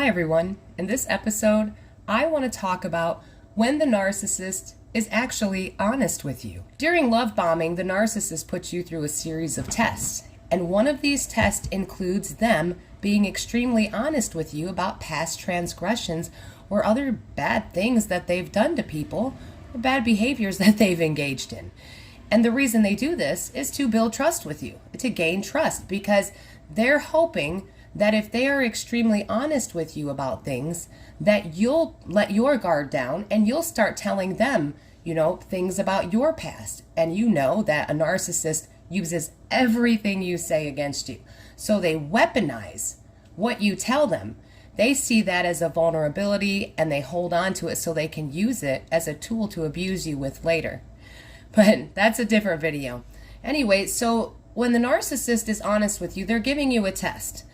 Hi everyone. In this episode, I want to talk about when the narcissist is actually honest with you. During love bombing, the narcissist puts you through a series of tests, and one of these tests includes them being extremely honest with you about past transgressions or other bad things that they've done to people or bad behaviors that they've engaged in. And the reason they do this is to build trust with you, to gain trust, because they're hoping that if they are extremely honest with you about things, that you'll let your guard down and you'll start telling them, things about your past. And you know that a narcissist uses everything you say against you. So they weaponize what you tell them. They see that as a vulnerability and they hold on to it so they can use it as a tool to abuse you with later. But that's a different video. Anyway, so when the narcissist is honest with you, they're giving you a test.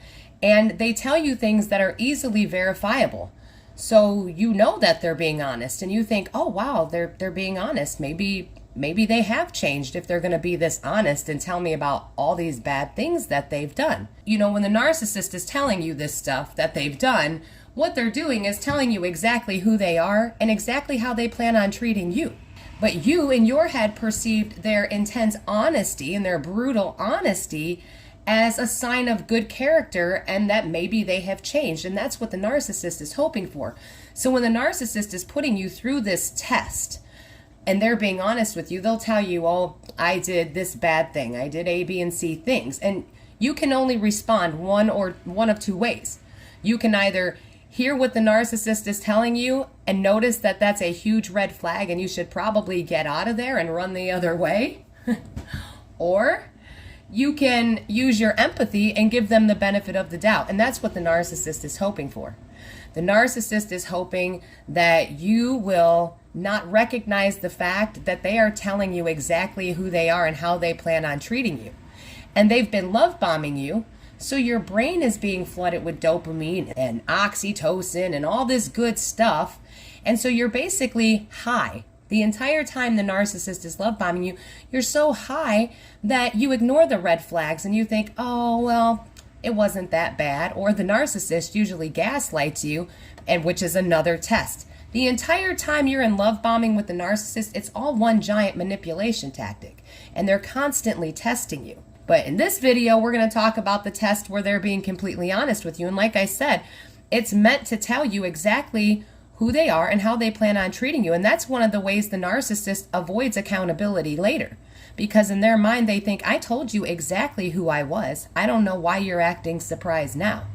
And they tell you things that are easily verifiable. So you know that they're being honest and you think, oh wow, they're being honest. Maybe they have changed if they're going to be this honest and tell me about all these bad things that they've done. When the narcissist is telling you this stuff that they've done, what they're doing is telling you exactly who they are and exactly how they plan on treating you. But you, in your head, perceived their intense honesty and their brutal honesty as a sign of good character and that maybe they have changed. And that's what the narcissist is hoping for. So when the narcissist is putting you through this test and they're being honest with you, they'll tell you, oh, I did this bad thing. I did A, B, and C things. And you can only respond one of two ways. You can either hear what the narcissist is telling you and notice that that's a huge red flag and you should probably get out of there and run the other way. Or you can use your empathy and give them the benefit of the doubt. And that's what the narcissist is hoping for. The narcissist is hoping that you will not recognize the fact that they are telling you exactly who they are and how they plan on treating you. And they've been love bombing you, so your brain is being flooded with dopamine and oxytocin and all this good stuff. And so you're basically high. The entire time the narcissist is love bombing you, you're so high that you ignore the red flags and you think, oh, well, it wasn't that bad. Or the narcissist usually gaslights you, and which is another test. The entire time you're in love bombing with the narcissist, it's all one giant manipulation tactic. And they're constantly testing you. But in this video, we're going to talk about the test where they're being completely honest with you. And like I said, it's meant to tell you exactly who they are and how they plan on treating you. And that's one of the ways the narcissist avoids accountability later. Because in their mind, they think, I told you exactly who I was. I don't know why you're acting surprised now.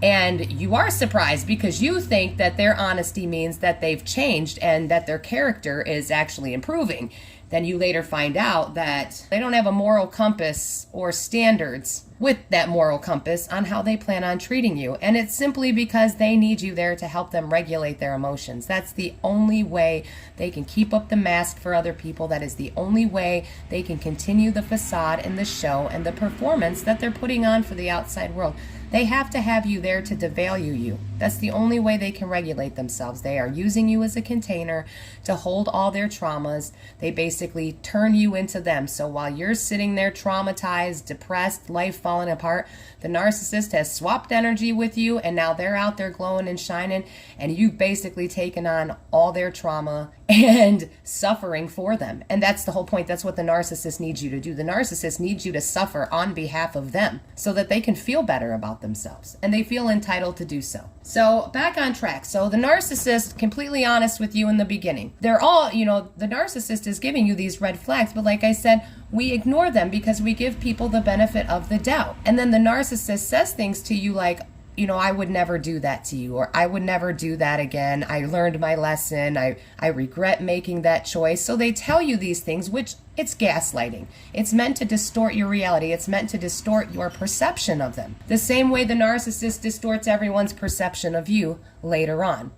And you are surprised because you think that their honesty means that they've changed and that their character is actually improving. Then you later find out that they don't have a moral compass or standards with that moral compass on how they plan on treating you. And it's simply because they need you there to help them regulate their emotions. That's the only way they can keep up the mask for other people. That is the only way they can continue the facade and the show and the performance that they're putting on for the outside world. They have to have you there to devalue you. That's the only way they can regulate themselves. They are using you as a container to hold all their traumas. They basically turn you into them. So while you're sitting there traumatized, depressed, life falling apart, the narcissist has swapped energy with you and now they're out there glowing and shining and you've basically taken on all their trauma and suffering for them. And that's the whole point. That's what the narcissist needs you to do. The narcissist needs you to suffer on behalf of them so that they can feel better about themselves and they feel entitled to do so. So back on track. So the narcissist, completely honest with you in the beginning. They're all, the narcissist is giving you these red flags, but like I said, we ignore them because we give people the benefit of the doubt. And then the narcissist says things to you like, I would never do that to you, or I would never do that again. I learned my lesson. I regret making that choice. So they tell you these things, which it's gaslighting. It's meant to distort your reality. It's meant to distort your perception of them. The same way the narcissist distorts everyone's perception of you later on.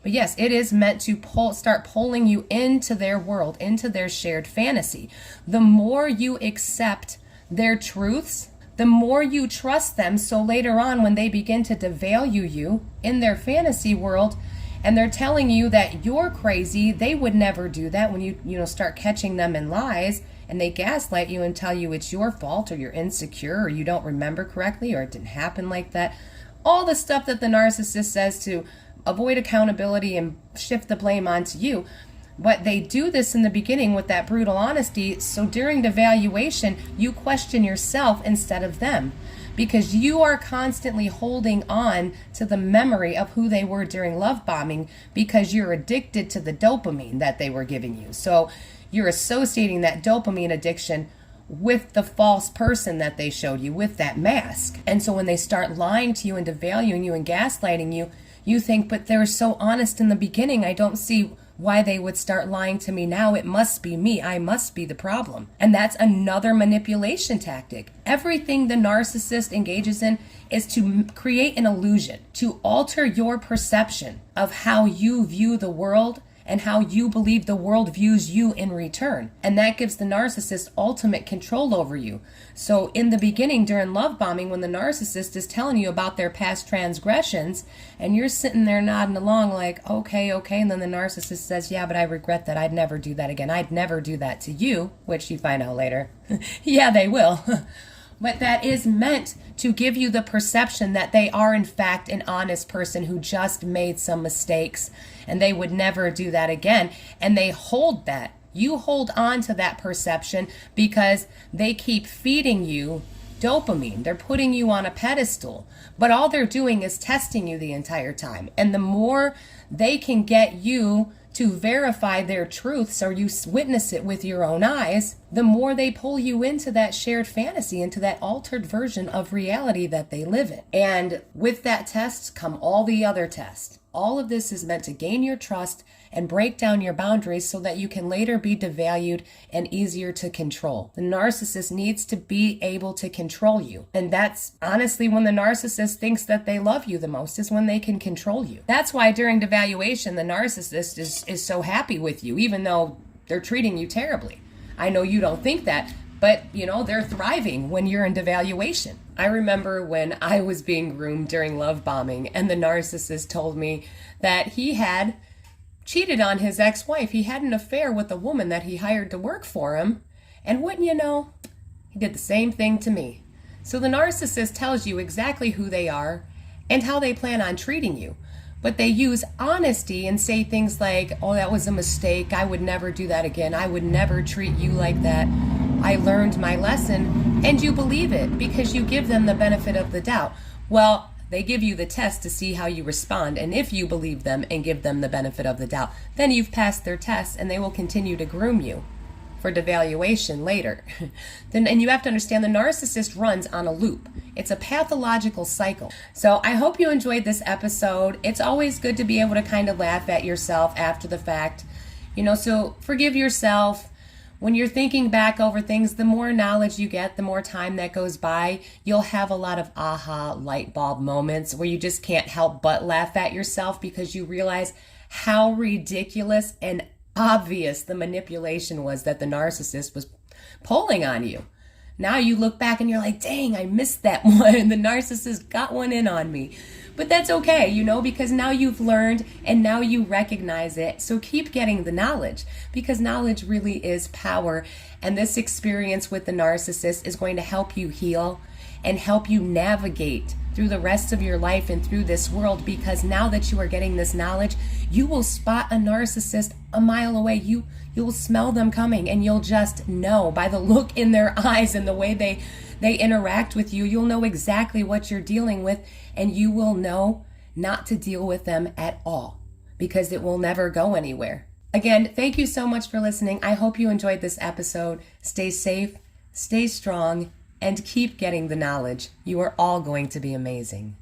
But yes, it is meant to start pulling you into their world, into their shared fantasy. The more you accept their truths, the more you trust them. So later on, when they begin to devalue you in their fantasy world, and they're telling you that you're crazy, they would never do that. When you start catching them in lies, and they gaslight you and tell you it's your fault, or you're insecure, or you don't remember correctly, or it didn't happen like that. all the stuff that the narcissist says to avoid accountability and shift the blame onto you. But they do this in the beginning with that brutal honesty, so during the evaluation, you question yourself instead of them, because you are constantly holding on to the memory of who they were during love bombing because you're addicted to the dopamine that they were giving you. So you're associating that dopamine addiction with the false person that they showed you, with that mask. And so when they start lying to you and devaluing you and gaslighting you, you think, but they were so honest in the beginning, I don't see why they would start lying to me now. It must be me. I must be the problem. And that's another manipulation tactic. Everything the narcissist engages in is to create an illusion, to alter your perception of how you view the world and how you believe the world views you in return. And that gives the narcissist ultimate control over you. So in the beginning, during love bombing, when the narcissist is telling you about their past transgressions, and you're sitting there nodding along like, okay, and then the narcissist says, yeah, but I regret that. I'd never do that again. I'd never do that to you, which you find out later. Yeah, they will. But that is meant to give you the perception that they are in fact an honest person who just made some mistakes and they would never do that again. And they hold that. You hold on to that perception because they keep feeding you dopamine. They're putting you on a pedestal. But all they're doing is testing you the entire time. And the more they can get you to verify their truth, so you witness it with your own eyes, the more they pull you into that shared fantasy, into that altered version of reality that they live in. And with that test come all the other tests. All of this is meant to gain your trust and break down your boundaries so that you can later be devalued and easier to control. The narcissist needs to be able to control you. And that's honestly when the narcissist thinks that they love you the most, is when they can control you. That's why during devaluation, the narcissist is so happy with you, even though they're treating you terribly. I know you don't think that, but they're thriving when you're in devaluation. I remember when I was being groomed during love bombing and the narcissist told me that he had cheated on his ex-wife. He had an affair with a woman that he hired to work for him. And wouldn't you know, he did the same thing to me. So the narcissist tells you exactly who they are and how they plan on treating you. But they use honesty and say things like, oh, that was a mistake. I would never do that again. I would never treat you like that. I learned my lesson. And you believe it because you give them the benefit of the doubt. Well, they give you the test to see how you respond. And if you believe them and give them the benefit of the doubt, then you've passed their test and they will continue to groom you for devaluation later. And you have to understand the narcissist runs on a loop. It's a pathological cycle. So I hope you enjoyed this episode. It's always good to be able to kind of laugh at yourself after the fact. So forgive yourself. When you're thinking back over things, the more knowledge you get, the more time that goes by, you'll have a lot of aha light bulb moments where you just can't help but laugh at yourself because you realize how ridiculous and obvious the manipulation was that the narcissist was pulling on you. Now you look back and you're like, dang, I missed that one. The narcissist got one in on me. But that's okay, because now you've learned and now you recognize it. So keep getting the knowledge because knowledge really is power. And this experience with the narcissist is going to help you heal and help you navigate through the rest of your life and through this world, because now that you are getting this knowledge, you will spot a narcissist a mile away. You'll smell them coming and you'll just know by the look in their eyes and the way they interact with you. You'll know exactly what you're dealing with and you will know not to deal with them at all because it will never go anywhere. Again, thank you so much for listening. I hope you enjoyed this episode. Stay safe, stay strong, and keep getting the knowledge. You are all going to be amazing.